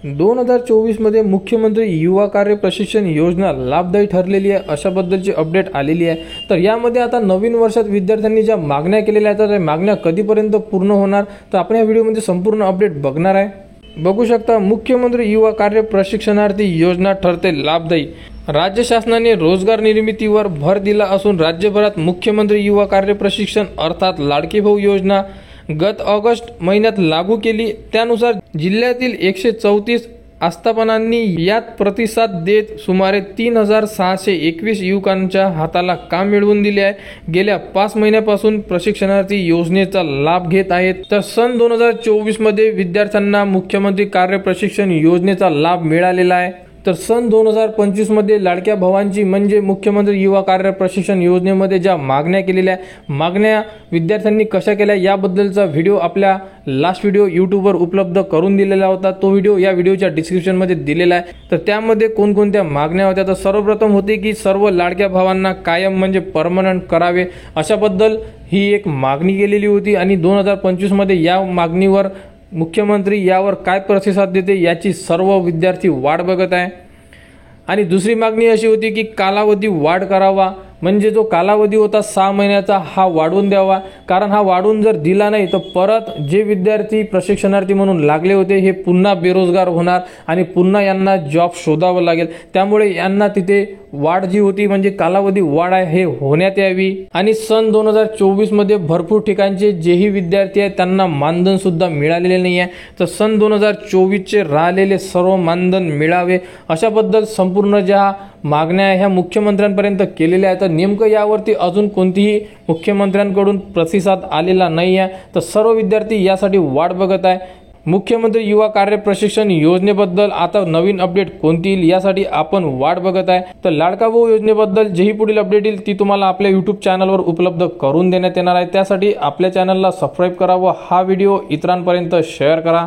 2024 मध्ये मुख्यमंत्री युवा कार्य प्रशिक्षण योजना लाभदायी ठरलेली आहे अशाबद्दलची अपडेट आलेली आहे। तर यामध्ये आता नवीन वर्षात विद्यार्थ्यांनी ज्या मागण्या केलेल्या आहेत त्या मागण्या कधीपर्यंत पूर्ण होणार तर आपण या व्हिडिओमध्ये संपूर्ण अपडेट बघणार आहे। बघू शकता, मुख्यमंत्री युवा कार्य प्रशिक्षणार्थी योजना ठरते लाभदायी। राज्य शासनाने रोजगार निर्मितीवर भर दिला असून राज्यभरात मुख्यमंत्री युवा कार्य प्रशिक्षण अर्थात लाडके भाऊ योजना गत ऑगस्ट महिन्यात लागू केली। त्यानुसार जिल्ह्यातील 134 आस्थापनांनी यात प्रतिसाद देत सुमारे 3621 युवकांच्या हाताला काम मिळवून दिले आहे। गेल्या 5 महिन्यापासून प्रशिक्षणार्थी योजनेचा लाभ घेत आहेत। तर सन 2024 मध्ये विद्यार्थ्यांना मुख्यमंत्री कार्य प्रशिक्षण योजनेचा लाभ मिळालेला आहे। तर सन 2025 मध्ये लाडक्या भावांची म्हणजे मुख्यमंत्री युवा कार्य प्रशिक्षण योजनेमध्ये ज्या मागण्या केलेल्या मागण्या विद्यार्थ्यांनी कशा केल्या याबद्दलचा व्हिडिओ आपल्या लास्ट व्हिडिओ यूट्यूबवर उपलब्ध करून दिलेला होता। तो व्हिडिओ या व्हिडिओच्या डिस्क्रिप्शन मध्ये दिलेला आहे। तर त्यामध्ये कोणकोणत्या मागण्या होत्या तर सर्वप्रथम होती की सर्व लाडक्या भावांना कायम म्हणजे परमनंट करावे अशाबद्दल ही एक मागणी केलेली होती आणि 2025 मध्ये या मागणीवर मुख्यमंत्री यावर काय प्रतिसाद देते याची सर्व विद्यार्थी वाट बघत आहे। आणि दुसरी मागणी अशी होती की कालावधी वाढ करावा, म्हणजे जो कालावधी होता 6 महिन्याचा हा वाढवून द्यावा। कारण हा वाढवून जर दिला नाही तर परत जे विद्यार्थी प्रशिक्षणार्थी म्हणून लागले होते हे पुन्हा बेरोजगार होणार आणि पुन्हा यांना जॉब शोधावं लागेल। त्यामुळे यांना तिथे वाढ जी होती म्हणजे कालावधी वाढ आहे हे होण्यात यावी। आणि सन 2024 मध्ये भरपूर ठिकाणचे जेही विद्यार्थी आहेत त्यांना मानधन सुद्धा मिळालेले नाही आहे। तर सन 2024 चे राहिलेले सर्व मानधन मिळावे अशाबद्दल संपूर्ण ज्या मागण्या ह्या मुख्यमंत्र्यांपर्यंत केलेल्या आहेत। नेमकं यावरती अजून कोणतीही मुख्यमंत्र्यांकडून प्रतिसाद आलेला नाही आहे। तर सर्व विद्यार्थी यासाठी वाट बघत आहे। मुख्यमंत्री युवा कार्य प्रशिक्षण योजनेबद्दल आता नवीन अपडेट कोणती येईल यासाठी आपण वाट बघत आहे। तर लाडका भाऊ योजनेबद्दल जेही पुढील अपडेट येईल ती तुम्हाला आपल्या यूट्यूब चॅनलवर उपलब्ध करून देण्यात येणार आहे। त्यासाठी आपल्या चॅनलला सबस्क्राईब करा व हा व्हिडिओ इतरांपर्यंत शेअर करा।